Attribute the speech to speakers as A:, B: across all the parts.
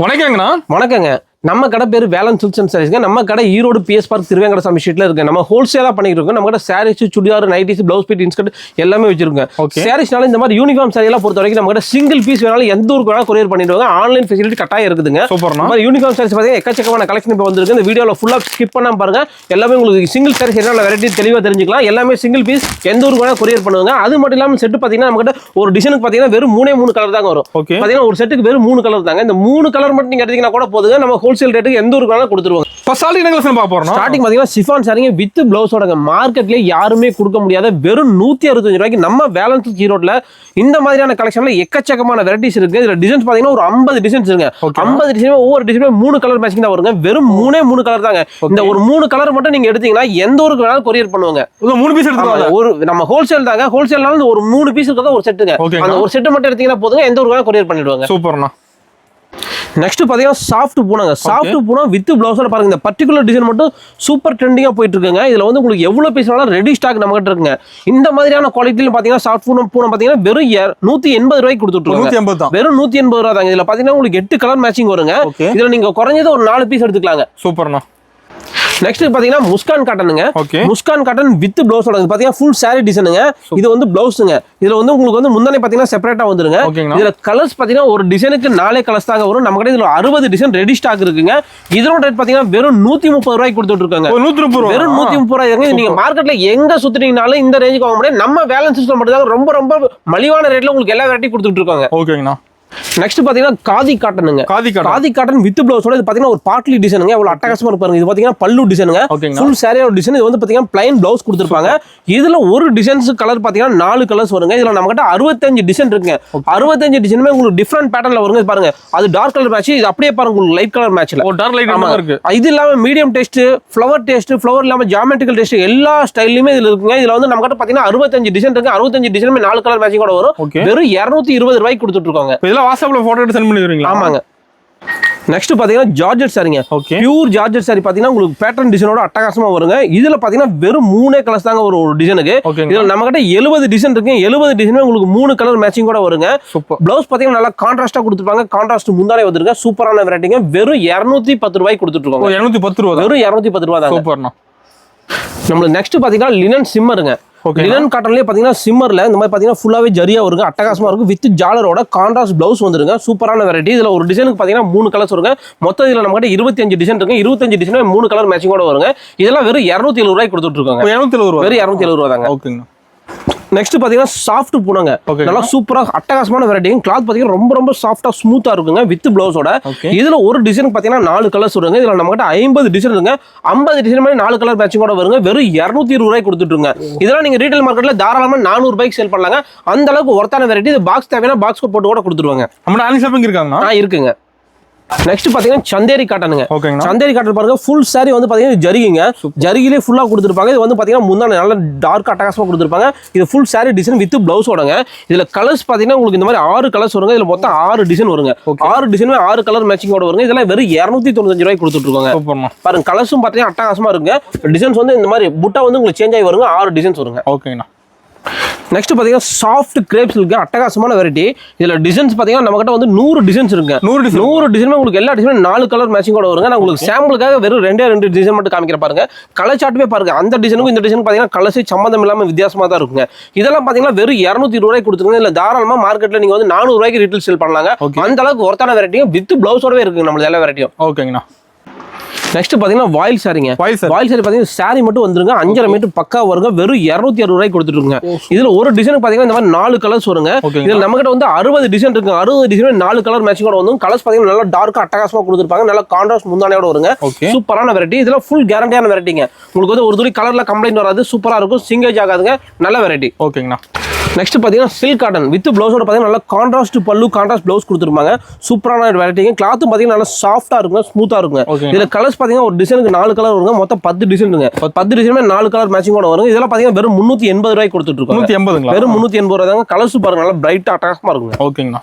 A: வணக்கங்கண்ணா.
B: வணக்கங்க. நம்ம கடை பேர் வேலன் சில்க்ஸ் அண்ட் சாரீஸ்ங்க. நம்ம கடை ஈரோடு பிஎஸ் பார்க் திருவேங்கட சாமி ஸ்ட்ரீட்ல இருக்கு. நம்ம ஹோல்சேலா பண்ணிட்டு இருக்கோம். நம்ம கடை சாரீஸ், சுடிதார், நைட்டிஸ், பிளவுஸ் பீட், இன்ஸ்கர்ட் எல்லாமே வச்சிருக்கோம். சாரீஸ்னால இந்த மாதிரி யூனிஃபார்ம் சாரி எல்லாம் பொறுத்த வரைக்கும் நம்ம கடை சிங்கிள் பீஸ் வேணாலும் எந்த ஊருக்கு வேணாலும் கொரியர் பண்ணிடுவாங்க. ஆன்லைன் ஃபெசிலிட்டி கட்டாயம் இருக்குதுங்க. நம்ம யூனிஃபார்ம் சாரீஸ் பார்த்தீங்கன்னா எக்கச்சக்கமான கலெக்ஷன் இப்போ வந்திருக்கு. இந்த வீடியோவில் ஃபுல்லா ஸ்கிப் பண்ணாம பாருங்க. எல்லாமே உங்களுக்கு சிங்கிள் சாரீஸ் என்ன வெரைட்டி தெளிவாக தெரிஞ்சுக்கலாம். எல்லாமே சிங்கிள் பீஸ் எந்த ஊருக்கு வேணாலும் கொரியர் பண்ணுவாங்க. அது மட்டும் இல்லாமல் செட்டு பார்த்தீங்கன்னா நம்ம கிட்ட ஒரு டிசைனுக்கு பார்த்தீங்கன்னா வெறும் 3 கலர் தாங்க வரும். பார்த்தீங்கன்னா ஒரு செட்டுக்கு வெறும் 3 கலர் தாங்க. இந்த 3 கலர் மட்டும் நீங்க எடுத்தீங்கன்னா கூட போதுங்க. நம்ம ஹோல்சேல் ரேட்டுக்கு எந்த ஊருக்கு கொடுத்துருவாங்க. ஸ்டார்டிங் பாத்தீங்கன்னா சிஃபான் சாரிங்க வித் பிளவுஸோட மார்க்கெட்ல யாருமே கொடுக்க முடியாத வெறும் 165 ரூபாய்க்கு நம்ம வேலன்ஸ் ஈரோட்ல இந்த மாதிரியான கலெக்ஷன்ல எக்கச்சக்கமான வெரைட்டிஸ் இருக்கு. இதுல டிசைன்ஸ் பாத்தீங்கன்னா ஒரு 50 டிசைன்ஸ் இருக்கு. 50 டிசைன் ஒவ்வொரு டிசைனும் 3 கலர் மேட்சிங் தான் வருங்க. வெறும் 3 கலர் தாங்க. இந்த ஒரு 3 கலர் மட்டும் நீங்க எடுத்தீங்கன்னா எந்த ஊருக்கு வேணாலும் கொரியர் பண்ணுவாங்க. 3 பீஸ் எடுத்துவாங்க. ஒரு நம்ம ஹோல்சேல் தாங்க. ஹோல்சேல்னால ஒரு 3 பீஸ் இருக்கதா ஒரு செட்டுங்க. அந்த ஒரு செட் மட்டும் எடுத்தீங்கன்னா போதுங்க, எந்த ஊருக்கு வேணாலும் கொரியர் பண்ணிடுவாங்க.
A: சூப்பர்ண்ணா.
B: நெக்ஸ்ட் பாத்தீங்கன்னா சாஃப்ட் பூனாங்க. சாஃப்ட் பூனா வித் பிளவுஸோட பாருங்க. இந்த பர்டிகுலர் டிசைன் மட்டும் சூப்பர் ட்ரெண்டிங்கா போயிட்டு இருக்குங்க. இதுல வந்து உங்களுக்கு எவ்வளவு பீஸ் வேணாலும் ரெடி ஸ்டாக் நம்ம கிட்ட இருக்குங்க. இந்த மாதிரியான குவாலிட்டில பாத்தீங்கன்னா சாஃப்ட் பூனா பாத்தீங்கன்னா வெறும் 180 ரூபாய்க்கு கொடுத்துட்டு வெறும் 180 ரூபா தாங்க. இதுல பாத்தீங்கன்னா உங்களுக்கு 8 கலர் மேட்சிங் வருங்க. இதுல நீங்க குறைஞ்சது ஒரு 4 பீஸ் எடுத்துக்கலாங்க.
A: சூப்பர்ண்ணா.
B: நெக்ஸ்ட் பாத்தீங்கன்னா முஸ்கான் காட்டனுங்க. முஸ்கான் காட்டன் வித் பிளவுஸோட பாத்தீங்கன்னா ஃபுல் சாரி டிசைனுங்க. இது வந்து பிளவுஸ்ங்க. இதுல வந்து உங்களுக்கு வந்து முந்தானை பாத்தீங்கன்னா செப்பரேட்டா வந்துருங்க. இதுல கலர்ஸ் பாத்தீங்கன்னா ஒரு டிசைனுக்கு 4 கலர்ஸ் தாங்க வரும். நம்ம கிட்ட இதுல 60 டிசைன் ரெடி ஸ்டாக் இருக்குங்க. இதோட ரேட் பாத்தீங்கன்னா வெறும் 130 ரூபாய்க்கு கொடுத்துட்டு இருக்காங்க. வெறும் 130 ரூபாய். நீங்க மார்க்கெட்ல எங்க சுத்துறீங்கனாலும் இந்த ரேஞ்சுக்கு வாங்க முடியாது. நம்ம வேலன்ஸ் சிஸ்டம் மட்டும் தான் ரொம்ப ரொம்ப மலிவான ரேட்ல உங்களுக்கு எல்லா வெரைட்டி கொடுத்துட்டு இருக்காங்க.
A: ஓகேங்கண்ணா.
B: நெக்ஸ்ட் பாத்தீங்கன்னா காதி காட்டனுங்க. காதி காட்டன் வித் பிளவுஸோட இது பாத்தீங்கன்னா ஒரு பாட்லி டிசைனுங்க. எவ்வளவு அட்டகாசமா இருப்பாங்க. இது பாத்தீங்கன்னா பல்லு டிசைனுங்க. ஃபுல் சாரியோட டிசைன். இது வந்து பாத்தீங்கன்னா பிளைன் பிளவுஸ் கொடுத்திருப்பாங்க. இதுல ஒரு டிசைன்ஸ் கலர் பாத்தீங்கன்னா 4 கலர்ஸ் வருங்க. இதுல நம்ம கிட்ட 65 டிசைன் இருக்குங்க. 65 டிசைனுமே உங்களுக்கு டிஃபரண்ட் பேட்டர்ன்ல வருங்க. பாருங்க, அது டார்க் கலர் மேட்ச். இது அப்படியே பாருங்க உங்களுக்கு லைட் கலர் மேட்ச்ல.
A: ஒரு டார்க் லைட் இருக்கு.
B: இது இல்லாம medium test, flower test, flower இல்லாம ஜியோமெட்ரிக்கல் டெஸ்ட் எல்லா ஸ்டைல்லயுமே இதுல இருக்குங்க. இதுல வந்து நம்ம கிட்ட பாத்தீங்கன்னா 65 டிசைன் இருக்கு. 65 டிசைனுமே 4 கலர் மேட்சிங் கூட வரும். வெறும் 220 ரூபாய்க்கு கொடுத்துட்டு இருக்காங்க.
A: இதெல்லாம் வாட்ஸ்அப்ல போட்டோ எடுத்து சென்ட் பண்ணிடுவீங்களா?
B: ஆமாங்க. நெக்ஸ்ட் பாத்தீங்கன்னா ஜார்ஜெட் சாரிங்க. பியூர் ஜார்ஜெட் சாரி பாத்தீங்கன்னா உங்களுக்கு பேட்டர்ன் டிசைனோட அட்டகாசமா வருங்க. இதுல பாத்தீங்கன்னா வெறும் 3 கலர்ஸ் தாங்க ஒரு டிசைனுக்கு. இதுல நம்ம கிட்ட 70 டிசைன் இருக்கு. 70 டிசைன் உங்களுக்கு 3 கலர் மேட்சிங் கூட வருங்க. பிளவுஸ் பாத்தீங்கன்னா நல்லா கான்ட்ராஸ்டா கொடுத்துருப்பாங்க. கான்ட்ராஸ்ட் முந்தானே வந்துருங்க. சூப்பரான வெரைட்டிங்க. வெறும் 210 ரூபாய்க்கு கொடுத்துட்டு இருக்காங்க.
A: 210 ரூபாய்.
B: வெறும் 210 ரூபாய் தான்.
A: சூப்பர்ண்ணா.
B: நம்மளுக்கு நெக்ஸ்ட் பாத்தீங்கன்னா லினன் சிம்மருங்க. லினன் காட்டன்லயே பாத்தீங்கன்னா சிம்மர்ல இந்த மாதிரி பாத்தீங்கன்னா ஃபுல்லாவே ஜரியா வருங்க. அட்டகாசமா இருக்கும். வித் ஜாலரோட கான்ட்ராஸ்ட் பிளவுஸ் வந்துருங்க. சூப்பரான வெரைட்டி. இதுல ஒரு டிசைனுக்கு பாத்தீங்கன்னா 3 கலர்ஸ் வருங்க. மொத்தம் இதுல நம்ம கிட்ட 25 டிசைன் இருக்கு. 25 டிசைன் 3 கலர் மேட்சிங் கூட வருங்க. இதெல்லாம் வெறும் 270 ரூபாய்க்கு கொடுத்துட்டு இருக்காங்க. 270 ரூபாய். வெறும் 270 ரூபாய் தாங்க.
A: ஓகேங்க.
B: நெக்ஸ்ட் பாத்தீங்கன்னா சாஃப்ட் பூனாங்க. நல்லா சூப்பரா அட்டகாசமான வெரைட்டி. கிளாத் பாத்தீங்கன்னா ரொம்ப ரொம்ப சாஃப்டா ஸ்மூத்தா இருக்குங்க. வித் பிளவுஸோட இதுல ஒரு டிசைன் பாத்தீங்கன்னா 4 கலர்ஸ் வருங்க. இதுல நம்ம கிட்ட 50 டிசைன் இருக்குங்க. 50 டிசைன் மாதிரி 4 கலர் மேட்சிங் கூட வருங்க. வெறும் 220 ரூபாய்க்கு கொடுத்துட்டு இருங்க. இதெல்லாம் நீங்க ரீட்டைல் மார்க்கெட்ல தாராளமா 400 ரூபாய்க்கு சேல் பண்ணலாங்க. அந்த அளவுக்கு ஒர்த்தான வெரைட்டி. இது பாக்ஸ் தேவையான பாக்ஸ் போட்டு கூட கொடுத்துருவாங்க.
A: நம்ம ஆன்லைன் ஷாப்பிங் இருக்காங்க.
B: இருக்குங்க. நெக்ஸ்ட் பாத்தீங்கன்னா சந்தேரி காட்டனுங்க. சந்தேரி காட்டன் பாருங்க. ஃபுல் சாரி வந்து பாத்தீங்கன்னா ஜரிகிங்க. ஜரிகிலே ஃபுல்லா கொடுத்துருப்பாங்க. இது வந்து பாத்தீங்கன்னா முந்தான நல்ல டார்க் அட்டகாசமா கொடுத்துருப்பாங்க. இது ஃபுல் சாரி டிசைன் வித் பிளவுஸோடங்க. இதுல கலர்ஸ் பாத்தீங்கன்னா உங்களுக்கு இந்த மாதிரி 6 கலர்ஸ் வருங்க. இதுல மொத்தம் 6 டிசைன் வருங்க. 6 டிசைனுமே 6 கலர் மேட்சிங்கோட வருங்க. இதெல்லாம் வெறும் 295 ரூபாய்க்கு கொடுத்துட்டு இருக்காங்க. பாருங்க, கலர்ஸும் பாத்தீங்கன்னா அட்டகாசமா இருக்குங்க. டிசைன்ஸ் வந்து இந்த மாதிரி புட்டா வந்து உங்களுக்கு சேஞ்ச் ஆகி வருங்க. 6 டிசைன்ஸ் வருங்க.
A: ஓகேண்ணா.
B: நெக்ஸ்ட் பாத்தீங்கன்னா சாஃப்ட் கிரேப்ஸ் இருக்கு. அட்டகாசமான வெரைட்டி. இதுல டிசைன்ஸ் பாத்தீங்கன்னா நம்ம கிட்ட வந்து 100 டிசைன்ஸ் இருக்கு. 100 டிசைன் உங்களுக்கு எல்லா டிசைனும் 4 கலர் மேட்சிங் கூட வருங்க. நான் உங்களுக்கு சாம்பிளுக்காக வெறும் 2 டிசைன் மட்டும் காமிக்கிற பாருங்க. கலர் சார்ட்டுமே பாருங்க. அந்த டிசைனுக்கும் இந்த டிசைன் பாத்தீங்கன்னா கலர்ஸ் சம்பந்தம் இல்லாம வித்தியாசமா தான் இருக்குங்க. இதெல்லாம் பாத்தீங்கன்னா வெறும் 220 ரூபாய்க்கு கொடுத்துருங்க. இல்ல தாராளமா மார்க்கெட்ல நீங்க வந்து 400 ரூபாய்க்கு ரீட்டைல் சேல் பண்ணலாங்க. அந்த அளவுக்கு ஒர்த்தான வெரைட்டியும் வித் பிளவுஸோடவே இருக்கு நம்ம எல்லா வெரைட்டியும்.
A: ஓகேங்கண்ணா.
B: நெக்ஸ்ட் பாத்தீங்கன்னா வாயில் சாரிங்க. வாயில் சாரி பாத்தீங்கன்னா சாரி மட்டும் வந்துருங்க. 5.5 மீட்டர் பக்கா வருங்க. வெறும் 260 ரூபாய்க்கு கொடுத்துருங்க. இதுல ஒரு டிசைன் பாத்தீங்கன்னா இந்த மாதிரி 4 கலர்ஸ் வருங்க. இதுல நம்ம கிட்ட வந்து 60 டிசைன் இருக்கு. 60 டிசைன் 4 கலர் மேட்சிங் கூட வந்து கலர்ஸ் பாத்தீங்கன்னா நல்லா டார்க்கா அட்டகாசமா கொடுத்துருப்பாங்க. நல்லா கான்ட்ராஸ்ட் முந்தானையோட வருங்க. சூப்பரான வெரைட்டி. இதெல்லாம் ஃபுல் கேரண்டியான வெரைட்டிங்க. உங்களுக்கு வந்து ஒரு துளி கலர்ல கம்ப்ளைண்ட் வராது. சூப்பரா இருக்கும். சிங்கேஜ் ஆகாதுங்க. நல்ல வெரைட்டி.
A: ஓகேங்கண்ணா.
B: நெக்ஸ்ட் பாத்தீங்கன்னா சில்க் காட்டன் வித் பிளவுஸோட பாத்தீங்கன்னா நல்லா கான்ட்ராஸ்ட் பல்லு, கான்ட்ராஸ்ட் பிளவுஸ் கொடுத்துருப்பாங்க. சூப்பரான வெரைட்டிங்க. கிளாத்தும் பாத்தீங்கன்னா நல்லா சாஃப்டா இருக்குங்க. ஸ்மூத்தா இருக்குங்க. இதுல கலர்ஸ் பாத்தீங்கன்னா ஒரு டிசைனுக்கு 4 கலர் வருங்க. மொத்தம் 10 டிசைன் இருக்குங்க. 10 டிசைனுமே 4 கலர் மேட்சிங் கூட வருங்க. இதெல்லாம் பாத்தீங்கன்னா வெறும் 380 ரூபாய்க்கு கொடுத்துட்டு இருக்கோம். 380. வெறும் 380 ரூபாய் தாங்க. கலர்ஸ் பாருங்க நல்லா பிரைட்டா அட்டகாசமா இருக்குங்க.
A: ஓகேங்கண்ணா.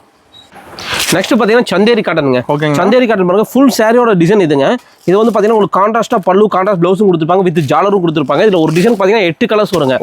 B: நெக்ஸ்ட் பாத்தீங்கன்னா சந்தேரி காட்டனுங்க.
A: ஓகேங்க.
B: சந்தேரி காட்டன் பாருங்க, ஃபுல் சாரியோட டிசைன் இதுங்க. இது வந்து பாத்தீங்கன்னா உங்களுக்கு கான்ட்ராஸ்டா பல்லு, கான்ட்ராஸ்ட் பிளவுஸும் கொடுத்துருப்பாங்க, வித் ஜாலரும் கொடுத்துருப்பாங்க. இதுல ஒரு டிசைன் பாத்தீங்கன்னா 8 கலர்ஸ் வருங்க.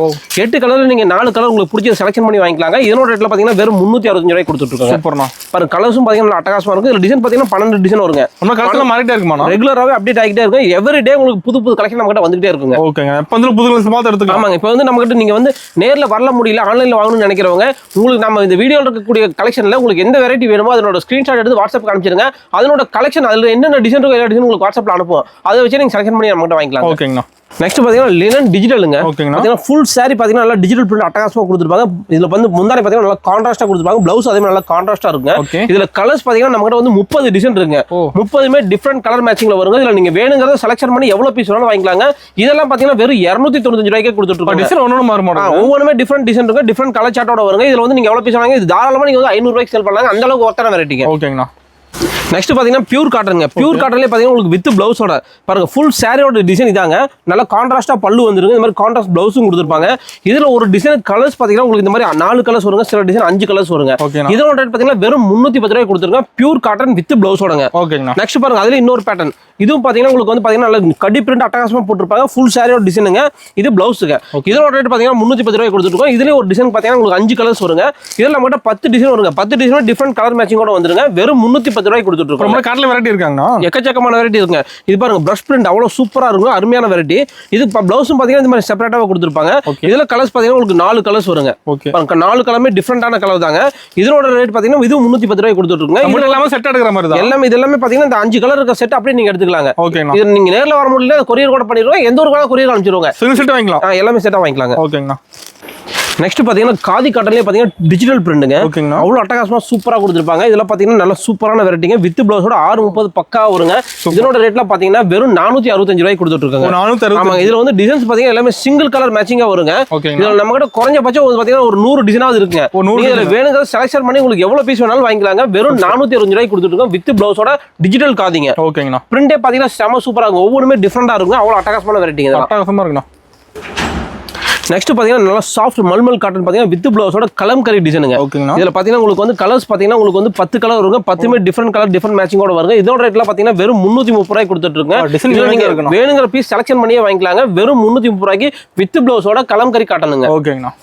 B: 8 கலர்ல நீங்க 4 கலர் உங்களுக்கு பிடிச்ச செலக்ஷன் பண்ணி வாங்கிக்கலாங்க. இதனோட ரேட்ல பாத்தீங்கன்னா வெறும் 365 ரூபாய்க்கு கொடுத்துட்டு இருக்காங்க.
A: சூப்பர்ண்ணா.
B: பாருங்க கலர்ஸும் பாத்தீங்கன்னா அட்டகாசமா இருக்கும். இதுல டிசைன் பாத்தீங்கன்னா 12 டிசைன் வருங்க.
A: நம்ம கலெக்ஷன் மாறிட்டே இருக்குமா?
B: ரெகுலராவே அப்டேட் ஆகிட்டே இருக்கும். எவ்ரி டே உங்களுக்கு புது புது கலெக்ஷன் நம்ம கிட்ட வந்துட்டே இருக்குங்க.
A: ஓகேங்க. இப்ப வந்து புது கலெக்ஷன் பார்த்து எடுத்துக்கலாம்.
B: ஆமாங்க. இப்போ வந்து நம்ம கிட்ட நீங்க வந்து நேர்ல வரல முடியல, ஆன்லைன்ல வாங்கணும்னு நினைக்கிறவங்க, உங்களுக்கு நம்ம இந்த வீடியோல இருக்கக்கூடிய கலெக்ஷன்ல உங்களுக்கு எந்த வெரைட்டி வேணுமோ அதனோட ஸ்கிரீன்ஷாட் எடுத்து வாட்ஸ்அப் அனுப்பிச்சிருங்க. அதனோட கலெக்ஷன் அதுல என்னென்ன டிசைன் இருக்கோ எல்லா டிசைன் உங்களுக்கு வாட்ஸ்அப்ல அனுப்புவோம். அதை வச்சு நீங்க செலக்ட் பண்ணி நம்ம கிட்ட வாங்கிக்கலாம்.
A: ஓகேங்கண்ணா.
B: நெக்ஸ்ட் பாத்தீங்கன்னா லினன் டிஜிட்டலுங்க.
A: ஓகேங்கண்ணா.
B: பாத்தீங்கன்னா ஃபுல் சாரி பாத்தீங்கன்னா நல்லா டிஜிட்டல் பிரிண்ட் அட்டகாசமா கொடுத்துருப்பாங்க. இதுல வந்து முந்தானை பாத்தீங்கன்னா நல்லா கான்ட்ராஸ்டா கொடுத்துருப்பாங்க. பிளவுஸ் அதே மாதிரி நல்லா கான்ட்ராஸ்டா இருக்குங்க. இதுல கலர்ஸ் பாத்தீங்கன்னா நம்ம கிட்ட வந்து 30 டிசைன் இருக்குங்க. 30மே டிஃபரெண்ட் கலர் மேட்சிங்ல வருங்க. இதுல நீங்க வேணுங்கிறத செலக்ஷன் பண்ணி எவ்வளவு பீஸ் வேணாலும் வாங்கிக்கலாங்க. இதெல்லாம் பாத்தீங்கன்னா வெறும் 295 ரூபாய்க்கே கொடுத்துட்டு இருக்காங்க.
A: டிசைன் ஒவ்வொரு மாறும்.
B: ஒவ்வொருமே டிஃபரெண்ட் டிசைன் இருக்கு, டிஃபரெண்ட் கலர் சார்ட்டோட வருங்க. இதுல வந்து நீங்க எவ்வளவு பீஸ் வாங்க, இது தாராளமா நீங்க வந்து 500 ரூபாய்க்கு சேல் பண்ணலாம். அந்த அளவுக்கு ஒருத்தர வெரைட்டிங்க.
A: ஓகேங்கண்ணா.
B: நெக்ஸ்ட் பாத்தீங்கன்னா பியூர் காட்டனுங்க. பியூர் காட்டன்லயே பாத்தீங்கன்னா உங்களுக்கு வித் பிளவுஸோட பாருங்க ஃபுல் சாரியோட டிசைன் இதாங்க. நல்ல கான்ட்ராஸ்டா பல்லு வந்துருங்க. இந்த மாதிரி கான்ட்ராஸ்ட் பிளவுஸும் கொடுத்துருப்பாங்க. இதுல ஒரு டிசைன் கலர்ஸ் பாத்தீங்கன்னா உங்களுக்கு இந்த மாதிரி 4 கலர்ஸ் வருங்க. சில டிசைன் 5 கலர்ஸ் வருங்க. இதோட ரேட் பாத்தீங்கன்னா வெறும் 310 ரூபாய் கொடுத்துருக்காங்க. பியூர் காட்டன் வித் பிளவுஸோடங்க.
A: ஓகேங்கண்ணா.
B: நெக்ஸ்ட் பாருங்க அதுல இன்னொரு பேட்டர்ன். இதுவும் பாத்தீங்கன்னா உங்களுக்கு வந்து பாத்தீங்கன்னா நல்ல கடி பிரிண்ட் அட்டகாசமா போட்டுருப்பாங்க. ஃபுல் சாரியோட டிசைனுங்க. இது பிளவுஸுங்க. இதோட ரேட் பாத்தீங்கன்னா 310 ரூபாய் கொடுத்துருக்கோம். இதுல ஒரு டிசைன் பாத்தீங்கன்னா உங்களுக்கு 5 கலர்ஸ் வருங்க. இதுல நம்ம கிட்ட 10 டிசைன் வருங்க. 10 டிசைன் டிஃபரெண்ட் கலர் மேட்சிங்கோட வந்துருங்க. வெறும் 310 ரூபாய் கொடுத்துட்டு இருக்கோம்.
A: நம்ம காட்ல வெரைட்டி இருக்காங்கண்ணா.
B: எக்கச்சக்கமான வெரைட்டி இருக்குங்க. இது பாருங்க பிரஷ் பிரிண்ட் அவ்வளவு சூப்பரா இருக்கும். அருமையான வெரைட்டி. இது பிளவுஸும் பாத்தீங்கன்னா இந்த மாதிரி செப்பரேட்டாவா கொடுத்துருப்பாங்க. இதுல கலர்ஸ் பாத்தீங்கன்னா உங்களுக்கு 4 கலர்ஸ் வருங்க. பாருங்க 4 கலருமே டிஃபரெண்டான கலர் தாங்க. இதோட ரேட் பாத்தீங்கன்னா இது 310 ரூபாய் கொடுத்துட்டு இருக்கோங்க.
A: இது எல்லாமே செட் எடுக்கிற மாதிரி தான்.
B: எல்லாமே இது எல்லாமே பாத்தீங்கன்னா இந்த 5 கலர் இருக்க செட் அப்படியே நீங்க எடுத்துக்கலாங்க.
A: ஓகேண்ணா.
B: இது நீங்க நேர்ல வர முடியல கொரியர் கூட பண்ணிடுவோம். எந்த ஒரு கூட கொரியர் அனுப்பிச்சிடுவாங்க.
A: சிங்கிள் செட் வாங்கிக்கலாம்.
B: எல்லாமே செட்டா வாங்கிக்கலாங்க.
A: ஓகேங்கண்ணா.
B: நெக்ஸ்ட் பாத்தீங்கன்னா காதி காட்டன்லயே பாத்தீங்கன்னா டிஜிட்டல் பிரிண்ட்ங்க.
A: ஓகேங்கண்ணா.
B: அவ்வளவு அட்டகாசமா சூப்பரா கொடுத்துருப்பாங்க. இதெல்லாம் பாத்தீங்கன்னா நல்ல சூப்பரான வெரைட்டிங்க. வித் பிளவுஸோட 630 பக்கா வருங்க. இதனோட ரேட்லாம் பாத்தீங்கன்னா வெறும் 465 ரூபாய்க்கு கொடுத்துட்டு இருக்காங்க. 460. ஆமா. இதுல வந்து டிசைன்ஸ் பாத்தீங்கன்னா எல்லாமே சிங்கிள் கலர் மேட்சிங்கா வருங்க. இதுல நம்ம கிட்ட குறைஞ்சபட்சம் பாத்தீங்கன்னா ஒரு 100 டிசைனாவது இருக்குங்க. இதுல வேணுங்கிற செலக்ஷன் பண்ணி உங்களுக்கு எவ்வளவு பீஸ் வேணாலும் வாங்கிக்கலாங்க. வெறும் 465 ரூபாய்க்கு கொடுத்துட்டு இருக்கோம். வித் பிளவுஸோட டிஜிட்டல் காதிங்க.
A: ஓகேங்கண்ணா.
B: பிரிண்டே பாத்தீங்கன்னா செம சூப்பரா இருக்கும். ஒவ்வொருமே டிஃபரெண்டா இருக்கும். அவ்வளவு அட்டகாசமான வெரைட்டிங்க.
A: அட்டகாசமா இருக்குண்ணா.
B: நெக்ஸ்ட் பாத்தீங்கன்னா நல்லா சாஃப்ட் மல்மல் காட்டன் பாத்தீங்கன்னா வித் பிளவுஸோட கலம்கரி டிசைனுங்க. இதுல பாத்தீங்கன்னா உங்களுக்கு வந்து கலர்ஸ் பாத்தீங்கன்னா உங்களுக்கு வந்து 10 கலர் வருங்க. 10மே டிஃபரெண்ட் கலர் டிஃபரெண்ட் மேட்சிங்கோட வருங்க. இதோட ரேட்ல பாத்தீங்கன்னா வெறும் 330 ரூபாய் கொடுத்துட்டு இருக்காங்க. நீங்க வேணுங்கிற பீஸ் செலக்ஷன் பண்ணியே வாங்கிக்கலாங்க. வெறும் 330 ரூபாய்க்கு வித் பிளவுஸோட கலம்கரி காட்டனுங்க.
A: ஓகேங்கண்ணா.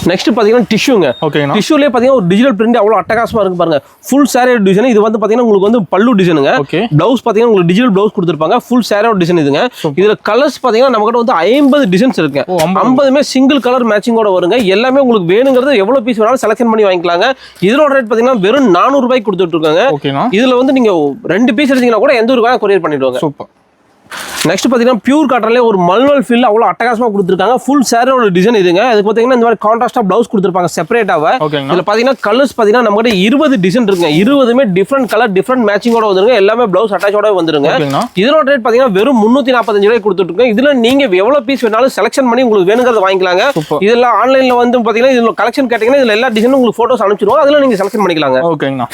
B: நெக்ஸ்ட் பாத்தீங்கன்னா டிஷ்யூங்க. டிஷ்யூலயே பாத்தீங்கன்னா ஒரு டிஜிட்டல் பிரிண்ட் அவ்வளவு அட்டகாசமா இருக்கு பாருங்க. Full sorry design. இது வந்து பாத்தீங்கன்னா உங்களுக்கு வந்து பல்லு டிசைனுங்க. பிளவுஸ் பாத்தீங்கன்னா உங்களுக்கு டிஜிட்டல் பிளவுஸ் கொடுத்துருப்பாங்க. ஃபுல் சாரியோட டிசைன் இதுங்க. இதுல கலர்ஸ் பாத்தீங்கன்னா நம்ம கிட்ட வந்து 50 டிசைன்ஸ் இருக்கு. 50மே சிங்கிள் கலர் மேட்சிங்கோட வருங்க. எல்லாமே உங்களுக்கு வேணுங்கிறது எவ்வளவு பீஸ் வேணாலும் செலக்ஷன் பண்ணி வாங்கிக்கலாங்க. இதோட ரேட் பாத்தீங்கன்னா வெறும் 400 ரூபாய்க்கு கொடுத்துட்டு இருக்காங்க. இதுல வந்து நீங்க 2 பீஸ் எடுத்தீங்கன்னா கூட எந்த ஒரு வேணா கொரியர் பண்ணிடுவாங்க.
A: சூப்பர்.
B: நெக்ஸ்ட் பாத்தீங்கன்னா பியூர் காட்டன்ல ஒரு மல்மல் ஃபீல் அவ்வளவு அட்டகாசமா கொடுத்துருக்காங்க. ஃபுல் சாரியோட டிசைன் இதுங்க. அதுக்கு பாத்தீங்கன்னா இந்த மாதிரி கான்ட்ராஸ்டா பிளவுஸ் கொடுத்துருப்பாங்க செப்பரேட்டாவா. இதுல பாத்தீங்கன்னா கலர்ஸ் பாத்தீங்கன்னா நம்ம கிட்ட 20 டிசைன் இருக்குங்க. 20மே டிஃபரெண்ட் கலர் டிஃபரெண்ட் மேட்சிங்கோட வந்துருங்க. எல்லாமே பிளவுஸ் அட்டாச்சோட வந்துருங்க. இதோட ரேட் பாத்தீங்கன்னா வெறும் 345 ரூபாய் கொடுத்துட்டு இருக்கோம். இதுல நீங்க எவ்வளவு பீஸ் வேணாலும் செலக்ஷன் பண்ணி உங்களுக்கு வேணுங்கிறத வாங்கிக்கலாங்க. இதெல்லாம் ஆன்லைன்ல வந்து பாத்தீங்கன்னா இதுல கலெக்ஷன் கேட்டீங்கன்னா இதுல எல்லா டிசைனும் உங்களுக்கு போட்டோஸ் அனுப்பிச்சிடுவோம். அதுல நீங்க செலக்ஷன் பண்ணிக்கலாங்க.
A: ஓகேங்கண்ணா.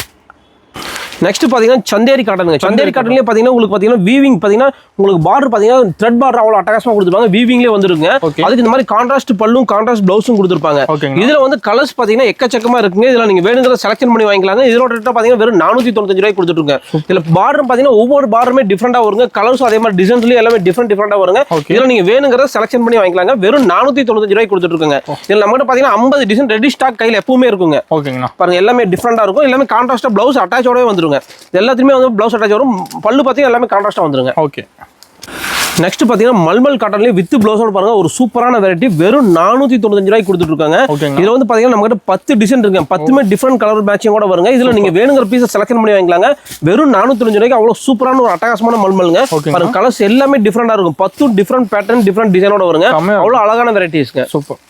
B: நெக்ஸ்ட் பாத்தீங்கன்னா சந்தேரி காட்டனுங்க. சந்தேரி காட்டன்லயே பாத்தீங்கன்னா உங்களுக்கு பாத்தீங்கன்னா வீவிங் பாத்தீங்கன்னா உங்களுக்கு பார்டர் பாத்தீங்கன்னா த்ரெட் பார்டர் அவ்வளவு அட்டகாசமா கொடுத்துருப்பாங்க. வீவிங்லயே வந்துருங்க. அதுக்கு இந்த மாதிரி கான்ட்ராஸ்ட் பல்லும் கான்ட்ராஸ்ட் பிளவுஸும் கொடுத்துருப்பாங்க. இதுல வந்து கலர்ஸ் பாத்தீங்கன்னா எக்கச்சக்கமா இருக்குங்க. இதுல நீங்க வேணுங்கிறத செலக்ஷன் பண்ணி வாங்கிக்கலாங்க. இதோட ரேட் பாத்தீங்கன்னா வெறும் 495 ரூபாய் கொடுத்துட்டு இருக்காங்க. இதுல பார்டர் பாத்தீங்கன்னா ஒவ்வொரு பார்டருமே டிஃபரெண்டா வருங்க. கலர்ஸும் அதே மாதிரி டிசைன்ஸ்லயும் எல்லாமே டிஃபரெண்டா வருங்க. இதுல நீங்க வேணுங்கிறத செலக்ஷன் பண்ணி வாங்கிக்கலாங்க. வெறும் 495 ரூபாய் கொடுத்துட்டு இருக்காங்க. இதுல நம்ம கிட்ட பாத்தீங்கன்னா 50 டிசைன் ரெடி ஸ்டாக் கையில எப்பவுமே இருக்குங்க. பாருங்க எல்லாமே டிஃபரெண்டா இருக்கும். எல்லாமே கான்ட்ராஸ்டா பிளவுஸ் அட்டாச்சோடவே வந்துருங்க. எல்லாத்தையுமே வந்து பிளவுஸ் அட்டாச் வரும். பல்லு பாத்தீங்கன்னா எல்லாமே கான்ட்ராஸ்டா வந்துருங்க. ஓகே. நெக்ஸ்ட் பாத்தீங்கன்னா மல்மல் காட்டன்லயே வித் பிளவுஸோட பாருங்க ஒரு சூப்பரான வெரைட்டி. வெறும் 495 ரூபாய்க்கு கொடுத்துட்டு இருக்காங்க. இதுல வந்து பாத்தீங்கன்னா நம்ம கிட்ட 10 டிசைன் இருக்கு. 10மே டிஃபரெண்ட் கலர் மேட்சிங்கோட வருங்க. இதுல நீங்க வேணுங்கிற பீஸ் செலக்ஷன் பண்ணி வாங்கிக்கலாங்க. வெறும் 495 ரூபாய்க்கு அவ்வளவு சூப்பரான ஒரு அட்டகாசமான மல்மல்ங்க. பாருங்க கலர்ஸ் எல்லாமே டிஃபரெண்டா இருக்கும். 10 டிஃபரெண்ட் பேட்டர்ன் டிஃபரெண்ட் டிசைனோட வருங்க. அவ்வளவு அழகான வெரைட்டிஸ்ங்க. சூப்பர்.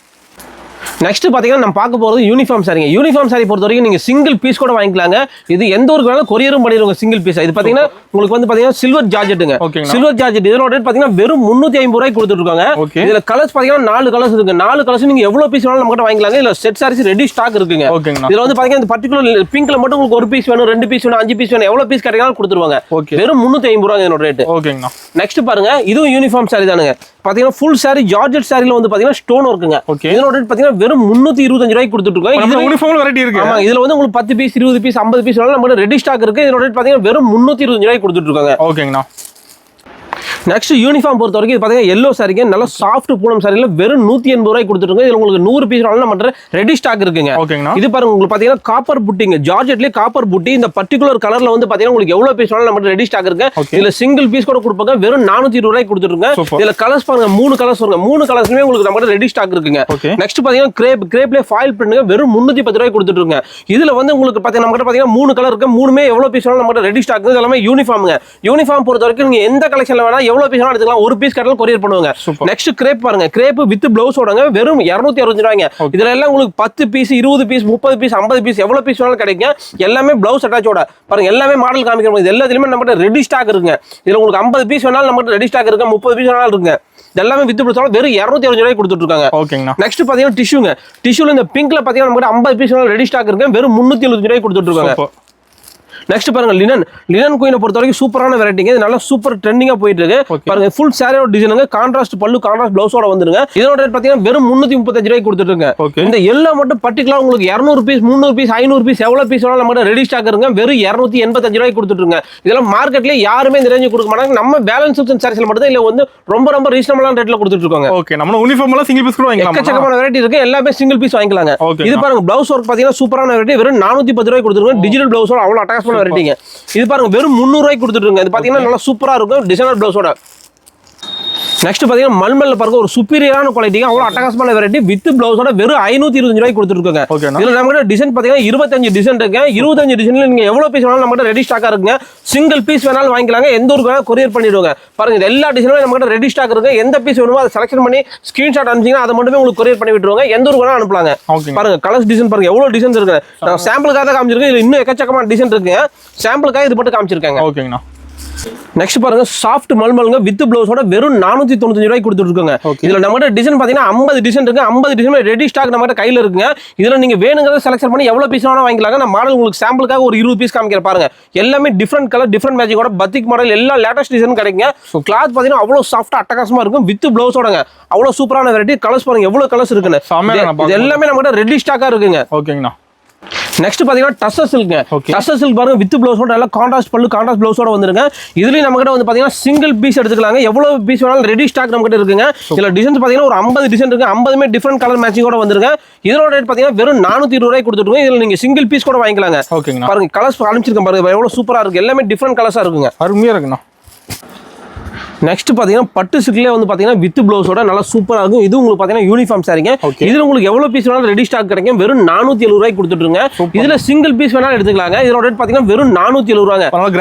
B: நெக்ஸ்ட் பாத்தீங்கன்னா நம்ம பார்க்க போறது யூனிஃபார்ம் சாரிங்க. யூனிஃபார்ம் சாரி பொறுத்த வரைக்கும் நீங்க சிங்கிள் பீஸ் கூட வாங்கிக்கலாங்க. இது எந்த ஒரு வேணாலும் கொரியரும் பண்ணிடுவாங்க சிங்கிள் பீஸ். இது பாத்தீங்கன்னா உங்களுக்கு வந்து பாத்தீங்கன்னா சில்வர் ஜார்ஜெட்டுங்க. சில்வர் ஜார்ஜெட் இதோட ரேட் பாத்தீங்கன்னா வெறும் 350 ரூபாய்க்கு கொடுத்துட்டு இருக்காங்க. இதுல கலர்ஸ் பாத்தீங்கன்னா 4 கலர்ஸ் இருக்கு. 4 கலர்ஸ் நீங்க எவ்வளவு பீஸ் வேணாலும் நம்ம கிட்ட வாங்கிக்கலாங்க. இல்ல செட் சாரீஸ் ரெடி ஸ்டாக் இருக்குங்க. இதுல வந்து பாத்தீங்கன்னா இந்த பர்టిక్యులர் பிங்க்ல மட்டும் உங்களுக்கு ஒரு பீஸ் வேணும், 2 பீஸ் வேணும், 5 பீஸ் வேணும், எவ்வளவு பீஸ் கேட்டீங்கனாலும் கொடுத்துருவாங்க. வெறும் 350 ரூபாய் இதோட ரேட். ஓகேங்களா. நெக்ஸ்ட் பாருங்க இதுவும் யூனிஃபார்ம் சாரி தானுங்க. பாத்தீங்கன்னா ஃபுல் saree ஜார்ஜெட் சாரில வந்து பாத்தீங்கன்னா ஸ்டோன் இருக்குங்க. இதோட ரேட் பாத்தீங்கன்னா வெறும் 325 ரூபாய்க்கு கொடுத்துட்டு இருக்கோம்.
A: இதுல யூனிஃபார்ம் வெரைட்டி இருக்கு.
B: ஆமா, இதுல வந்து உங்களுக்கு 10 பீஸ் 20 பீஸ் 50 பீஸ் நம்ம ரெடி ஸ்டாக் இருக்கு. இதோட ரேட் பாத்தீங்கன்னா வெறும் 325 ரூபாய்க்கு கொடுத்துட்டு இருக்காங்க.
A: ஓகேங்கண்ணா.
B: நெக்ஸ்ட் யூனிஃபார்ம் பொறுத்த வரைக்கும் இது பாத்தீங்கன்னா எல்லோ சாரிக்கு நல்ல சாஃப்ட் பூனம் சாரில வெறும் 180 ரூபாய்க்கு கொடுத்துட்டு இதுல உங்களுக்கு 100 பீஸ் நம்ம ரெடி ஸ்டாக் இருக்குங்க. இது பாருங்க உங்களுக்கு பாத்தீங்கன்னா காப்பர் புட்டிங்க ஜார்ஜெட்லயே காப்பர் புட்டி இந்த பர்టిక్యులர் கலர்ல வந்து பாத்தீங்கன்னா உங்களுக்கு எவ்வளவு பீஸ் நம்ம ரெடி ஸ்டாக் இருக்கு. இதுல சிங்கிள் பீஸ் கூட கொடுப்பாங்க வெறும் 420 ரூபாய்க்கு கொடுத்துருங்க. இதுல கலர்ஸ் பாருங்க 3 கலர்ஸ் வருங்க. 3 கலர்ஸ்லயே உங்களுக்கு நம்ம ரெடி ஸ்டாக் இருக்குங்க. நெக்ஸ்ட் பாத்தீங்கன்னா கிரேப்லயே ஃபாயில் பிரிண்ட்ங்க வெறும் 310 ரூபாய்க்கு கொடுத்துட்டு இதுல வந்து உங்களுக்கு பாத்தீங்கன்னா நம்ம பாத்தீங்கன்னா 3 கலர் இருக்கு. மூணுமே எவ்வளவு பீஸ் நம்ம ரெடி ஸ்டாக் இருக்கு. எல்லாமே யூனிஃபார்ம்ங்க. யூனிஃபார்ம் பொறுத்த வரைக்கும் நீங்க எந்த கலெக்ஷன்ல வேணா எவ்வளவு பீஸ் எடுத்துக்கலாம். ஒரு பீஸ் கட்டல கொரியர் பண்ணுவாங்க. நெக்ஸ்ட் கிரேப் பாருங்க. கிரேப் வித் ப்ளவுஸோடங்க வெறும் 260 ரூபாய்ங்க. இதுல எல்லாம் உங்களுக்கு 10 பீஸ் 20 பீஸ் 30 பீஸ் 50 பீஸ் எவ்வளவு பீஸ் வேணாலும் கிடைக்கும். எல்லாமே ப்ளவுஸ் அட்டாச்சோட பாருங்க. எல்லாமே மாடல் காமிக்கிறோம். இது எல்லாத்துலயுமே நம்ம ரெடி ஸ்டாக் இருக்குங்க. இதுல உங்களுக்கு 50 பீஸ் வேணாலும் நம்ம ரெடி ஸ்டாக் இருக்கு. 30 பீஸ் வேணாலும் இருக்குங்க. எல்லாமே வித் ப்ளவுஸோட வெறும் 260 ரூபாய்க்கு கொடுத்துட்டு இருக்காங்க. ஓகேங்க. நெக்ஸ்ட் பாத்தீங்கன்னா டிஷ்யூங்க. டிஷ்யூல இந்த பிங்க்ல பாத்தீங்கன்னா நம்ம 50 பீஸ் வேணாலும் ரெடி ஸ்டாக் இருக்கு. வெறும் 370 ரூபாய்க்கு கொடுத்துட்டு இருக்காங்க. நெக்ஸ்ட் பாருங்க லினன் குயினை பொறுத்த வரைக்கும் சூப்பரான வெரைட்டிங்க. இது நல்லா சூப்பர் ட்ரெண்டிங்கா போயிட்டு இருக்கு. பாருங்க ஃபுல் சாரியோட டிசைனுங்க. கான்ட்ராஸ்ட் பல்லு கான்ட்ராஸ்ட் ப்ளவுஸோட வந்துருங்க. இதோட ரேட் பாத்தீங்கன்னா வெறும் 335 ரூபாய்க்கு கொடுத்துட்டு இருக்காங்க. இந்த எல்லோ மட்டும் பர்టిక్యులர் உங்களுக்கு 200 பீஸ் 300 பீஸ் 500 பீஸ் எவ்வளவு பீஸ் வேணாலும் நம்ம ரெடி ஸ்டாக் இருங்க. வெறும் 285 ரூபாய்க்கு கொடுத்துட்டு இருக்காங்க. இதெல்லாம் மார்க்கெட்ல யாருமே இந்த ரேஞ்சுக்கு கொடுக்க மாட்டாங்க. நம்ம பேலன்ஸ் சாரீஸ்ல மட்டும் தான் இல்ல வந்து ரொம்ப ரீசனபிளான ரேட்ல கொடுத்துட்டு இருக்காங்க.
A: ஓகே. நம்ம யூனிஃபார்ம் எல்லாம் சிங்கிள் பீஸ் கூட வாங்கிக்கலாம்.
B: எக்கச்சக்கமான வெரைட்டி இருக்கு. எல்லாமே சிங்கிள் பீஸ் வாங்கிக்கலாங்க. இது பாருங்க ப்ளவுஸ் ஒர்க் பாத்தீங்கன்னா சூப்பரான வெரைட்டி. வெறும் 410 ரூபாய்க்கு கொடுத்துருக்காங்க. டிஜிட்டல் ப்ளவுஸோட அவ்வளவு அட்டகாசமான வெரைட்டிங்க. இது பாருங்க வெறும் 300 ரூபாய்க்கு கொடுத்துட்டு இது பாத்தீங்கன்னா நல்லா சூப்பரா இருக்கும் டிசைனர் ப்ளவுஸோட. நெக்ஸ்ட் பாத்தீங்கன்னா மல்மல்ல பாருங்க ஒரு சுப்பீரியரான குவாலிட்டி அவ்வளவு அட்டகாசமான வெரைட்டி வித் ப்ளவுஸோட வெறும் 525 ரூபாய்க்கு கொடுத்துட்டு இருக்காங்க. இதுல நம்ம டிசைன் பாத்தீங்கன்னா 25 டிசைன் இருக்கு. 25 டிசைன்ல நீங்க எவ்வளவு பீஸ் வேணாலும் நம்ம ரெடி ஸ்டாக்கா இருக்குங்க. சிங்கிள் பீஸ் வேணாலும் வாங்கிக்கலாங்க. எந்த ஊருக்கு வேணாலும் கொரியர் பண்ணிடுவாங்க. பாருங்க எல்லா டிசைனுமே நம்ம ரெடி ஸ்டாக் இருக்கு. எந்த பீஸ் வேணுமோ அதை செலக்ஷன் பண்ணி ஸ்கிரீன்ஷாட் அனுப்பிச்சீங்கன்னா அதை மட்டுமே உங்களுக்கு கொரியர் பண்ணி விட்டுருவாங்க. எந்த ஊருக்கு வேணாலும் அனுப்பலாங்க. பாருங்க கலர்ஸ் டிசைன் பாருங்க எவ்வளவு டிசைன்ஸ் இருக்கு. நான் சாம்பிளுக்காக தான் காமிச்சிருக்கேன். இதுல இன்னும் எக்கச்சக்கமான டிசைன் இருக்குங்க. சாம்பிளுக்காக இது மட்டும் காமிச்சிருக்காங்க.
A: ஓகேங்கண்ணா.
B: நெக்ஸ்ட் பாருங்க சாஃப்ட் மல்மல்ங்க வித் ப்ளவுஸோட வெறும் 495 ரூபாய்க்கு கொடுத்துட்டு இருக்காங்க. இதுல நம்ம டிசைன் பாத்தீங்கன்னா 50 டிசைன் இருக்கு. 50 டிசைன் ரெடி ஸ்டாக் நம்ம கையில இருக்குங்க. இதுல நீங்க வேணுங்கிறத செலக்ட் பண்ணி எவ்வளவு பீஸ் வேணா வாங்கிக்கலாங்க. நான் மாடல் உங்களுக்கு சாம்பிளுக்காக ஒரு 20 பீஸ் காமிக்கிறேன் பாருங்க. எல்லாமே டிஃபரெண்ட் கலர் டிஃபரெண்ட் மேட்சிங்கோட பத்திக் மாடல் எல்லா லேட்டஸ்ட் டிசைன் கிடைக்குங்க. கிளாத் பாத்தீங்கன்னா அவ்வளவு சாஃப்டா அட்டகாசமா இருக்கும். வித் ப்ளவுஸோடங்க அவ்வளவு சூப்பரான வெரைட்டி. கலர்ஸ் பாருங்க எவ்வளவு கலர்ஸ் இருக்குன்னு. இது எல்லாமே நம்ம ரெடி ஸ்டாக்கா இருக்குங்க.
A: ஓகேங்கண்ணா.
B: நெக்ஸ்ட் பாத்தீங்கன்னா டஸ்ஸர் சில்க். டஸ்ஸர் சில்க் பாருங்க வித் ப்ளவுஸோட நல்லா கான்ட்ராஸ்ட் பல்லு கான்ட்ராஸ்ட் ப்ளவுஸோட வந்துருங்க. இதுலயும் நம்ம கிட்ட வந்து பாத்தீங்கன்னா சிங்கிள் பீஸ் எடுத்துக்கலாங்க. எவ்வளவு பீஸ் வேணாலும் ரெடி ஸ்டாக் நம்ம கிட்ட இருக்குங்க. இதுல டிசைன்ஸ் பாத்தீங்கன்னா ஒரு 50 டிசைன் இருக்கு. 50மே டிஃபரெண்ட் கலர் மேட்சிங்கோட வந்துருங்க. இதோட ரேட் பாத்தீங்கன்னா வெறும் 420 ரூபாய்க்கு கொடுத்துருங்க. இதுல நீங்க சிங்கிள் பீஸ் கூட வாங்கிக்கலாங்க. பாருங்க கலர்ஸ் அனுப்பிச்சிருக்கேன் பாருங்க எவ்வளவு சூப்பரா இருக்கு. எல்லாமே டிஃபரெண்ட் கலர்ஸா இருக்குங்க.
A: அருமையா இருக்குண்ணா.
B: நெக்ஸ்ட் பாத்தீங்கன்னா பட்டு சில்க்லயே வந்து பாத்தீங்கன்னா வித் ப்ளவுஸோட நல்லா சூப்பரா இருக்கும். இது உங்களுக்கு பாத்தீங்கன்னா யூனிஃபார்ம் சாரிங்க. இதுல உங்களுக்கு எவ்வளவு பீஸ் வேணாலும் ரெடி ஸ்டாக் கிடைக்கும். வெறும் 470 ரூபாய்க்கு கொடுத்துட்டுருங்க. இதுல சிங்கிள் பீஸ் வேணாலும் எடுத்துக்கலாங்க. இதோட ரேட் பாத்தீங்கன்னா வெறும் 470 ரூபாங்க.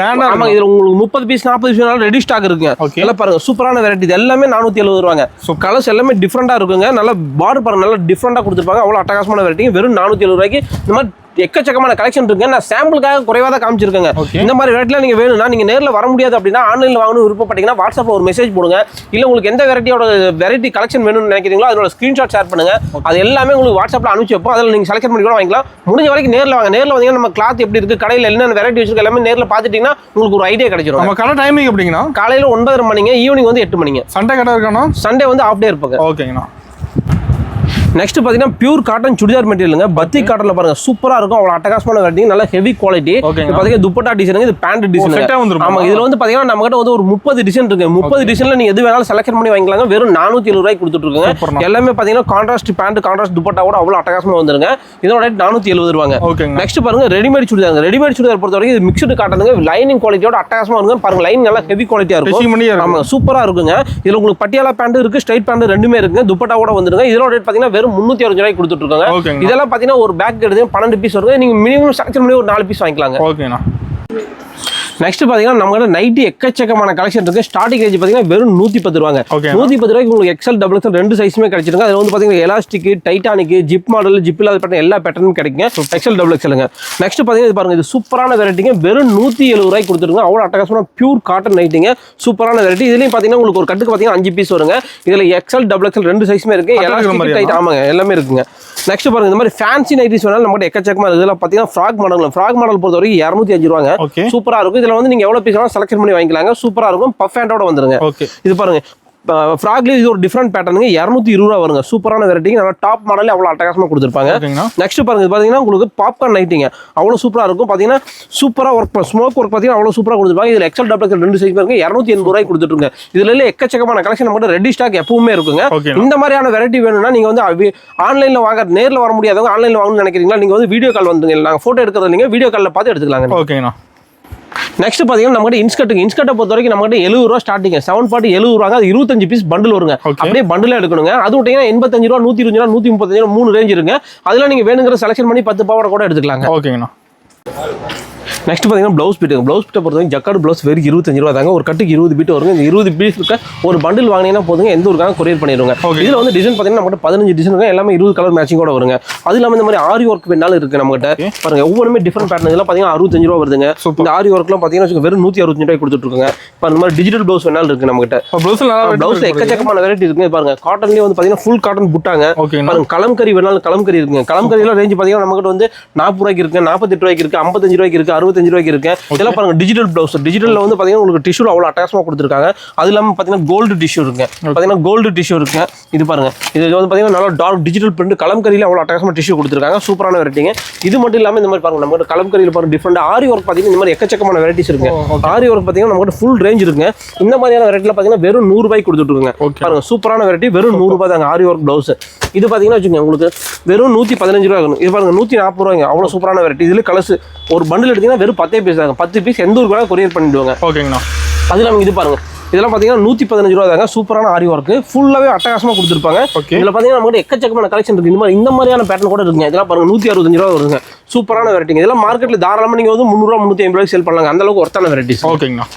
B: ஆமா இதுல உங்களுக்கு 30 பீஸ் 40 பீஸ் வேணாலும் ரெடி ஸ்டாக் இருக்குங்க. எல்லாம் பாருங்க சூப்பரான வெரைட்டி. இது எல்லாமே 470 ரூபாங்க. கலர்ஸ் எல்லாமே டிஃபரெண்டா இருக்குங்க. நல்ல பார்டர் பாருங்க நல்லா டிஃபரெண்டா கொடுத்துருப்பாங்க. அவ்வளவு அட்டகாசமான வெரைட்டி. வெறும் 470 ரூபாய்க்கு இந்த மாதிரி எக்கச்சக்கமான கலெக்ஷன் இருக்கு. நான் சாம்பிளுக்காக குறைவா தான் காமிச்சிருக்கேங்க. இந்த மாதிரி வெரைட்டில நீங்க வேணும்னா நீங்க நேர்ல வர முடியாது அப்படின்னா ஆன்லைன்ல வாங்கணும் விருப்பப்பட்டீங்கன்னா வாட்ஸ்அப்ல ஒரு மெசேஜ் போடுங்க. இல்ல உங்களுக்கு எந்த வெரைட்டி கலெக்ஷன் வேணும்னு நினைக்கிறீங்களோ அதோட ஸ்கிரீன்ஷாட் ஷேர் பண்ணுங்க. அது எல்லாமே உங்களுக்கு வாட்ஸ்அப்ல அனுப்பிச்சு வைப்போம். அதில் நீங்க செலக்ட் பண்ணி கூட வாங்கிக்கலாம். முடிஞ்ச வரைக்கும் நேர்ல வாங்க. நேர்ல வந்தீங்கன்னா நம்ம கிளாத் எப்படி இருக்கு கடையில் என்னென்ன வெரைட்டி வச்சிருக்கு எல்லாமே நேர்ல பாத்துட்டீங்கன்னா உங்களுக்கு ஒரு ஐடியா கிடைச்சிரும்.
A: நம்ம கடை டைமிங் எப்படிங்கன்னா
B: காலையில 9:30 மணிங்க ஈவினிங் வந்து 8 மணிங்க.
A: சண்டே கடை இருக்கானோ?
B: சண்டே வந்து ஆஃப் டே இருப்பாங்க.
A: ஓகேங்கண்ணா.
B: நெக்ஸ்ட் பாத்தீங்கன்னா பியூர் காட்டன் சுடிதார் மெட்டீரியலுங்க. பத்திக் காட்டன்ல பாருங்க சூப்பரா இருக்கும். அவ்வளவு அட்டகாசமான வெரைட்டி நல்ல ஹெவி குவாலிட்டி. பாத்தீங்கன்னா துப்பட்டா டிசைன் இது பேண்ட் டிசைன். ஆமா இதுல வந்து பாத்தீங்கன்னா நம்ம கிட்ட வந்து ஒரு 30 டிசைன் இருக்கு. 30 டிசைன்ல நீங்க எது வேணாலும் செலக்ட் பண்ணி வாங்கிக்கலாங்க. வெறும் 470 ரூபாய்க்கு கொடுத்துட்டு இருக்காங்க. எல்லாமே பாத்தீங்கன்னா கான்ட்ராஸ்ட் பேண்ட் கான்ட்ராஸ்ட் துப்பட்டா கூட அவ்வளவு அட்டகாசமா வந்துருங்க. இதோட ரேட் 470 ரூபாங்க. நெக்ஸ்ட் பாருங்க ரெடிமேட் சுடிதார். ரெடிமேட் சுடிதார் பொறுத்த வரைக்கும் இது மிக்ஸ்டு காட்டனுங்க. லைனிங் குவாலிட்டியோட அட்டகாசமா இருக்கும். பாருங்க லைன் நல்லா ஹெவி குவாலிட்டியா இருக்கும். ஆமா சூப்பரா இருக்குங்க. இதுல உங்களுக்கு பட்டியாலா பேண்ட் இருக்கு ஸ்ட்ரைட் பேண்ட் ரெண்டுமே இருக்கு. துப்பட்டா கூட வந்துருங்க. இதோட ரேட் பாத்தீங்கன்னா வெறும் 360 ரூபாய்க்கு கொடுத்துட்டு இருக்காங்க. இதெல்லாம் பாத்தீங்கன்னா ஒரு பேக் எடுத்து 12 பீஸ் வருது. நீங்க மினிமம் செலக்ஷன் பண்ணி ஒரு 4 பீஸ் வாங்கிக்கலாங்க. ஓகேண்ணா. நெக்ஸ்ட் பாத்தீங்கன்னா நம்ம நைட்டி எக்கச்சக்கமான கலெக்ஷன் இருக்கு. ஸ்டார்டிங் ரேஞ்ச் பாத்தீங்கன்னா வெறும் 110 ரூபாங்க. 110 ரூபாய்க்கு உங்களுக்கு எக்ஸல் டபுள் எக்ஸல் ரெண்டு சைஸுமே கிடைச்சிருங்க. அதுல வந்து பாத்தீங்கன்னா elastic Titanic zip model zip இல்லாத பேட்டர்ன் எல்லா பேட்டர்னும் கிடைக்குங்க. XL double எக்ஸலுங்க. நெக்ஸ்ட் பாத்தீங்கன்னா இது பாருங்க இது சூப்பரான வெரைட்டிங்க. வெறும் 170 ரூபாய்க்கு கொடுத்துருங்க. அவ்வளவு அட்டகாசமான பியூர் காட்டன் நைட்டிங்க. சூப்பரான வெரைட்டி. இதுலயும் பாத்தீங்கன்னா உங்களுக்கு ஒரு கட்டுக்கு பாத்தீங்கன்னா 5 பீஸ் வருங்க. இதுல எக்ஸல் டபுள் எக்ஸல் ரெண்டு சைஸுமே இருக்கு. எலாஸ்டிக் டைட் ஆமாங்க எல்லாமே இருக்குங்க. நெக்ஸ்ட் பாருங்க இந்த மாதிரி ஃபேன்சி நைட்டிஸ் வேணாலும் நம்ம எக்கச்சக்கமா இருக்கு. இதெல்லாம் பாத்தீங்கன்னா ஃப்ராக் மாடல். ஃப்ராக் மாடல் பொறுத்த வரைக்கும் 205 ரூபாங்க. சூப்பரா இருக்கும். இதுல வந்து நீங்க எவ்வளவு பீஸ் செலக்ஷன் பண்ணி வாங்கிக்கலாங்க. சூப்பரா இருக்கும். பஃப் ஹேண்டோட வந்துருங்க. இது பாருங்க ஃப்ராக்லேயே இது ஒரு டிஃப்ரெண்ட் பேட்டர்னுங்க 220 ரூபா வருங்க. சூப்பரான வெரைட்டிங்க, நல்லா டாப் மாடலே அவ்வளோ அட்டகாசமாக கொடுத்துருப்பாங்க.
A: ஓகேங்கண்ணா.
B: நெக்ஸ்ட் பாருங்க, இது பார்த்தீங்கன்னா உங்களுக்கு பாப்கார்ன் நைட்டிங்க அவ்வளோ சூப்பராக இருக்கும். பார்த்தீங்கன்னா சூப்பராக ஒர்க் ஸ்மோக் ஒர்க் பார்த்தீங்கன்னா அவ்வளோ சூப்பராக கொடுத்துருப்பாங்க. இதில் எக்ஸல் டபுள் எக்ஸல் 2 சைஸ் பாருங்க 280 ரூபாய்க்கு கொடுத்துருங்க. இதுல எக்கச்சக்கமான கலெக்ஷன் நம்மகிட்ட ரெடி ஸ்டாக் எப்பவுமே இருக்குங்க. இந்த மாதிரியான வெரைட்டி வேணும்னா நீங்க வந்து ஆன்லைன்ல வாங்க, நேரில் வர முடியாதவங்க ஆன்லைன்ல வாங்கணும்னு நினைக்கிறீங்களா, நீங்க வந்து வீடியோ கால் வந்துருங்க. நாங்கள் ஃபோட்டோ எடுக்கிறது நீங்க வீடியோ காலில் பார்த்து எடுத்துக்கலாங்க.
A: ஓகேண்ணா.
B: நெக்ஸ்ட் பார்த்தீங்கன்னா நம்மகிட்ட இன்ஸ்கர்ட்டை பொறுத்த வரைக்கும் நம்மகிட்ட 70 ரூபா ஸ்டார்டிங், 740 70 ரூபாங்க. அது 25 பீஸ் பண்டில் வருங்க. அப்படியே பண்டில் எடுக்கணுங்க. அது விட்டீங்கன்னா 85 ரூபா, 120 ரூபா, 135 ரூபா 3 ரேஞ்ச் இருக்குங்க. அதெல்லாம் நீங்க வேணுங்கிற செலக்ஷன் பண்ணி 10 பாவாடை கூட எடுத்துக்கலாங்க.
A: ஓகேங்கண்ணா.
B: நெக்ஸ்ட் பார்த்தீங்கன்னா ப்ளவுஸ் பீட்டுங்க. ப்ளவுஸ் பீட்டை பொறுத்தவரைக்கும் ஜக்கார்டு ப்ளவுஸ் வெறும் 25 ரூபா தாங்க. ஒரு கட்டுக்கு 20 பீட் வருங்க. இந்த 20 பீஸ் இருக்க ஒரு பண்டில் வாங்கினீங்கன்னா போதுங்க, எந்த ஊருக்காக கொரியர் பண்ணிடுவாங்க. இதில் வந்து டிசைன் பார்த்தீங்கன்னா நம்மகிட்ட 15 டிசைன் இருக்கு. எல்லாமே 20 கலர் மேட்சிங் கூட வருங்க. அது இல்லாமல் இந்த மாதிரி ஆரி ஒர்க் வேணாலும் இருக்கு நம்மகிட்ட. பாருங்க ஒவ்வொருமே டிஃப்ரெண்ட் பேட்டர்ன். இதெல்லாம் பார்த்தீங்கன்னா 65 ரூபா வருதுங்க. இந்த ஆரி ஒர்க்லாம் பார்த்தீங்கன்னா வெறும் 165 ரூபாய் கொடுத்துட்டு இருக்காங்க. இப்போ அந்த மாதிரி டிஜிட்டல் ப்ளவுஸ் வேணாலும் இருக்கு நம்மகிட்ட. ப்ளவுஸ் எக்கச்சக்கமான வெரைட்டி இருக்குங்க. பாருங்க காட்டன்லேயே வந்து பார்த்தீங்கன்னா ஃபுல் காட்டன் புட்டாங்க. பாருங்க கலம்கரி வேணாலும் கலம்கரி இருக்குங்க. கலம்கரிலாம் ரேஞ்ச் பார்த்தீங்கன்னா நம்மகிட்ட வந்து 40 ரூபாய்க்கு இருக்கு, 48 ரூபாய்க்கு இருக்கு, 55 ரூபாய்க்கு இருக்கு, 65 ரூபாய்க்கு இருக்கு. இதெல்லாம் பாருங்க டிஜிட்டல் ப்ளவுஸ். டிஜிட்டல்ல வந்து பாத்தீங்கன்னா உங்களுக்கு டிஷ்யூ அவ்வளவு அட்டகாசமா கொடுத்துருக்காங்க. அது இல்லாம பாத்தீங்கன்னா கோல்டு டிஷ்யூ இருக்குங்க. பாத்தீங்கன்னா கோல்டு டிஷ்யூ இருக்குங்க. இது பாருங்க, இது வந்து பாத்தீங்கன்னா நல்லா டார்க் டிஜிட்டல் பிரிண்ட் கலம்கரியில அவ்வளவு அட்டகாசமா டிஷ்யூ கொடுத்துருக்காங்க. சூப்பரான வெரைட்டிங்க. இது மட்டும் இல்லாம இந்த மாதிரி பாருங்க நம்ம கலம்கரியில பாருங்க டிஃப்ரெண்ட் ஆரி ஒர்க் பாத்தீங்கன்னா இந்த மாதிரி எக்கச்சக்கமான வெரைட்டிஸ் இருக்குங்க. ஆரி ஒர்க் பாத்தீங்கன்னா நம்ம ஃபுல் ரேஞ்ச் இருக்குங்க. இந்த மாதிரியான வெரைட்டில பாத்தீங்கன்னா வெறும் 100 ரூபாய்க்கு கொடுத்துட்டு இருக்காங்க. பாருங்க சூப்பரான வெரைட்டி, வெறும் 100 ரூபாய் தாங்க ஆரி ஒர்க் ப்ளவுஸ். இது பாத்தீங்கன்னா வச்சுக்கோங்க உங்களுக்கு வெறும் 115 ரூபாய் ஆகும். இது பாருங்க 140 ரூபாய்ங்க. அவ்வளவு சூப்பரான வெரைட்டி. இதுல கலர்ஸ் ஒரு பண்டில் எடுத்தீங்கன்னா வெறும் 10 பீஸ் தாங்க. 10 பீஸ் எந்த ஊருக்கு கொரியர் பண்ணிடுவாங்க.
A: ஓகேங்கண்ணா.
B: அது இல்லாமல் இது பாருங்க, இதெல்லாம் பார்த்தீங்கன்னா 115 ரூபா தாங்க. சூப்பரான ஆரி ஒர்க்கு ஃபுல்லாகவே அட்டகாசமாக கொடுத்துருப்பாங்க. இதில் பார்த்தீங்கன்னா நம்மகிட்ட எக்கச்சக்கமான கலெக்ஷன் இருக்குது. இந்த மாதிரியான பேட்டர்ன் கூட இருக்குங்க. இதெல்லாம் பாருங்க 165 ரூபா வருங்க. சூப்பரான வெரைட்டிங்க. இதெல்லாம் மார்க்கெட்டில் தாராளமாக நீங்கள் வந்து 300 ரூபா 350 ரூபாய்க்கு சேல் பண்ணலாங்க. அந்த அளவுக்கு ஒர்த்தான வெரைட்டிஸ்.
A: ஓகேங்கண்ணா.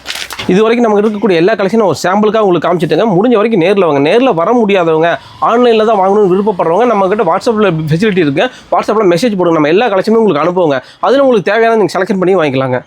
B: இது வரைக்கும் நமக்கு இருக்கக்கூடிய எல்லா கலெக்ஷனும் ஒரு சாம்பிளுக்காக உங்களுக்கு காமிச்சிட்டுங்க. முடிஞ்ச வரைக்கும் நேரில் வாங்க. நேரில் வர முடியாதவங்க ஆன்லைனில் தான் வாங்கணும்னு விருப்பப்படுறவங்க நம்ம கிட்ட வாட்ஸ்அப்பில் ஃபெசிலிட்டி இருக்குது. வாட்ஸ்அப்பில் மெசேஜ் போடுங்க, நம்ம எல்லா கலெக்ஷனும் உங்களுக்கு அனுப்புவோங்க. அதில் உங்களுக்கு தேவையான நீங்கள் செலக்ஷன் பண்ணி வாங்கிக்கலாங்க.